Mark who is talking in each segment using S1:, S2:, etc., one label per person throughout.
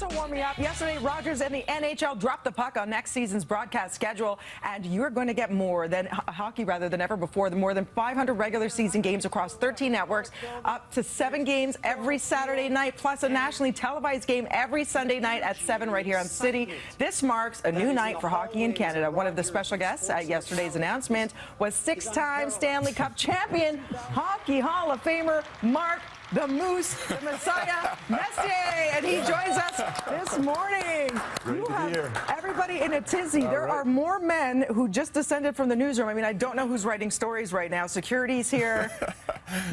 S1: also warming up. Yesterday, Rogers and the NHL dropped the puck on next season's broadcast schedule, and you're going to get more than hockey than ever before. The more than 500 regular season games across 13 networks, up to 7 games every Saturday night, plus a nationally televised game every Sunday night at 7 right here on City. This marks a new night for hockey in Canada. One of the special guests at yesterday's announcement was 6-time Stanley Cup champion, Hockey Hall of Famer Mark the Moose, the Messier, Messier, and he joins us this morning.
S2: Great to be here.
S1: Everybody in a tizzy. There are more men who just descended from the newsroom. I mean, I don't know who's writing stories right now. Security's here.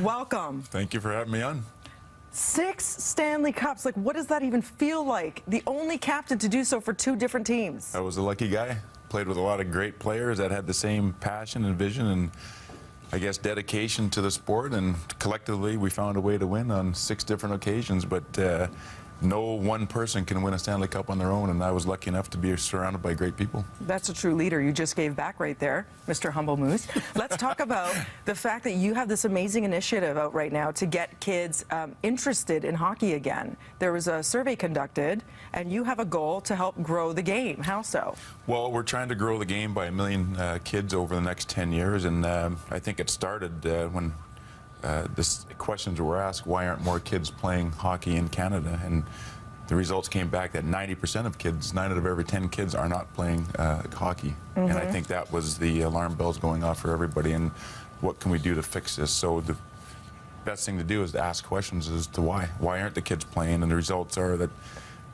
S1: Welcome.
S2: Thank you for having me on.
S1: 6 Stanley Cups. Like, what does that even feel like? The only captain to do so for 2 different teams.
S2: I was a lucky guy. Played with a lot of great players that had the same passion and vision and, I guess, dedication to the sport, and collectively we found a way to win on 6 different occasions, but no one person can win a Stanley Cup on their own, and I was lucky enough to be surrounded by great people.
S1: That's a true leader. You just gave back right there, Mr. Humble Moose. Let's talk about the fact that you have this amazing initiative out right now to get kids interested in hockey again. There was a survey conducted, and you have a goal to help grow the game. How so?
S2: Well, we're trying to grow the game by 1 million kids over the next 10 years, and I think it started when this questions were asked, why aren't more kids playing hockey in Canada? And the results came back that 90% of kids, 9 out of every 10 kids, are not playing hockey. And I think that was the alarm bells going off for everybody. And what can we do to fix this? So the best thing to do is to ask questions as to why. Why aren't the kids playing? And the results are that,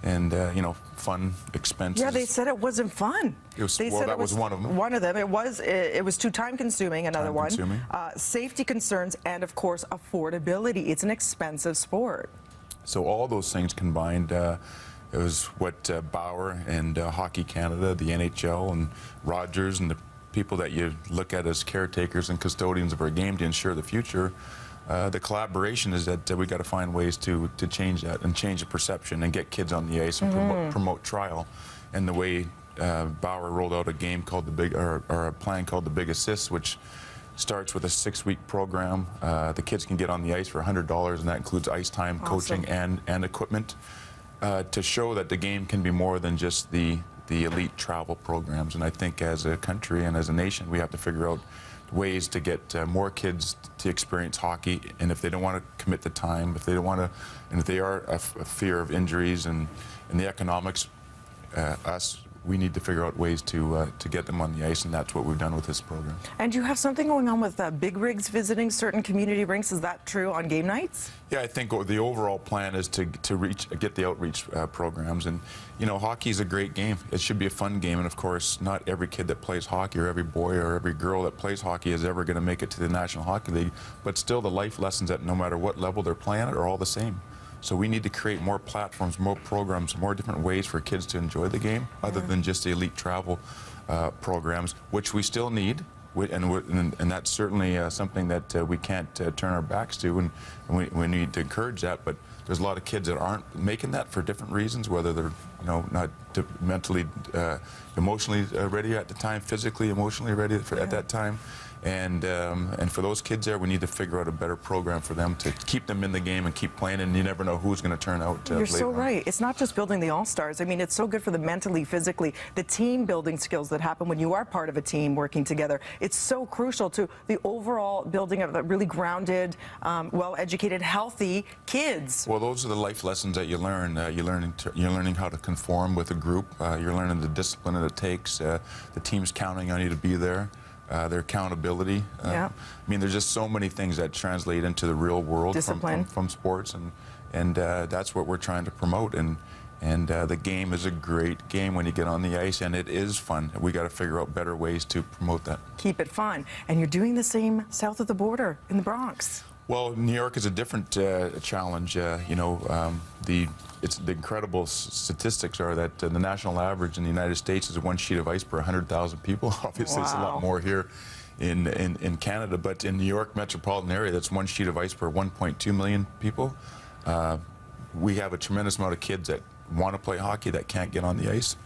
S2: and you know, fun, expenses.
S1: Yeah, they said it wasn't fun.
S2: It was,
S1: they
S2: well,
S1: said
S2: that
S1: it
S2: was one of them.
S1: One of them. It was too time-consuming. Another
S2: Time-consuming.
S1: one. Safety concerns and, of course, affordability. It's an expensive sport.
S2: So all those things combined, it was what Bauer and Hockey Canada, the NHL, and Rogers, and the people that you look at as caretakers and custodians of our game to ensure the future. The collaboration is that we got to find ways to change that and change the perception and get kids on the ice and promote trial. And the way Bauer rolled out a game called or a plan called the Big Assist, which starts with a 6-week program. The kids can get on the ice for $100, and that includes ice time, coaching, and equipment, to show that the game can be more than just the elite travel programs. And I think as a country and as a nation, we have to figure out ways to get more kids to experience hockey, and if they don't want to commit the time, if they don't want to, and if they are a fear of injuries and the economics, we need to figure out ways to get them on the ice, and that's what we've done with this program. And
S1: you have something going on with big rigs visiting certain community rinks. Is that true on game nights?
S2: Yeah, I think the overall plan is to get the outreach programs. And you know, hockey is a great game. It should be a fun game, and of course, not every kid that plays hockey or every boy or every girl that plays hockey is ever going to make it to the National Hockey League. But still, the life lessons that no matter what level they're playing at are all the same. So we need to create more platforms, more programs, more different ways for kids to enjoy the game, other than just the elite travel programs, which we still need, and that's certainly something that we can't turn our backs to, and we need to encourage that. But there's a lot of kids that aren't making that for different reasons, whether they're not mentally, emotionally ready at the time, physically, emotionally ready at that time. And for those kids there, we need to figure out a better program for them to keep them in the game and keep playing, and you never know who's going to turn out
S1: You're
S2: later
S1: so
S2: on.
S1: right. It's not just building the all-stars. I mean, it's so good for the mentally, physically, the team-building skills that happen when you are part of a team working together. It's so crucial to the overall building of a really grounded, well-educated, healthy kids.
S2: Well, those are the life lessons that you learn. You're learning how to conform with a group. You're learning the discipline that it takes. The team's counting on you to be there. Their accountability. I mean, there's just so many things that translate into the real world from sports, and that's what we're trying to promote. And the game is a great game when you get on the ice, and it is fun. We got to figure out better ways to promote that.
S1: Keep it fun. And you're doing the same south of the border in the Bronx.
S2: Well, New York is a different challenge. You know, the incredible statistics are that the national average in the United States is 1 sheet of ice per 100,000 people. Obviously, it's a lot more here in Canada, but in New York metropolitan area, that's 1 sheet of ice per 1.2 million people. We have a tremendous amount of kids that want to play hockey that can't get on the ice.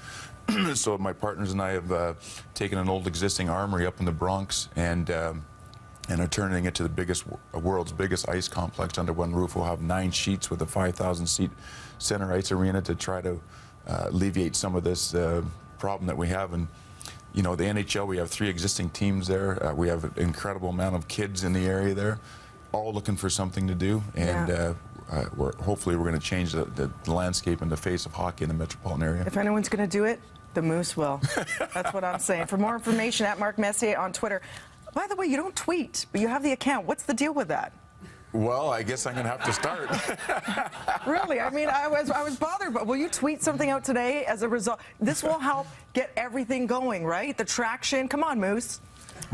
S2: So my partners and I have taken an old existing armory up in the Bronx, and and are turning it to the world's biggest ice complex under one roof. We'll have 9 sheets with a 5,000-seat center ice arena to try to alleviate some of this problem that we have. And you know, the NHL, we have 3 existing teams there. We have an incredible amount of kids in the area there, all looking for something to do. And hopefully we're going to change the landscape and the face of hockey in the metropolitan area.
S1: If anyone's going to do it, the Moose will. That's what I'm saying. For more information, at Mark Messier on Twitter. By the way, you don't tweet, but you have the account. What's the deal with that?
S2: Well, I guess I'm going to have to start.
S1: Really? I mean, I was bothered, but will you tweet something out today as a result? This will help get everything going, right? The traction. Come on, Moose.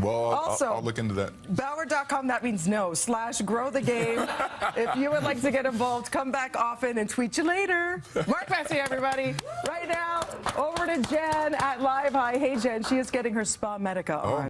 S2: Well,
S1: also,
S2: I'll look into that.
S1: Bauer.com, that means no, /grow the game. If you would like to get involved, come back often and tweet you later. Mark Messier, everybody. Right now, over to Jen at Live High. Hey, Jen, she is getting her Spa Medica on.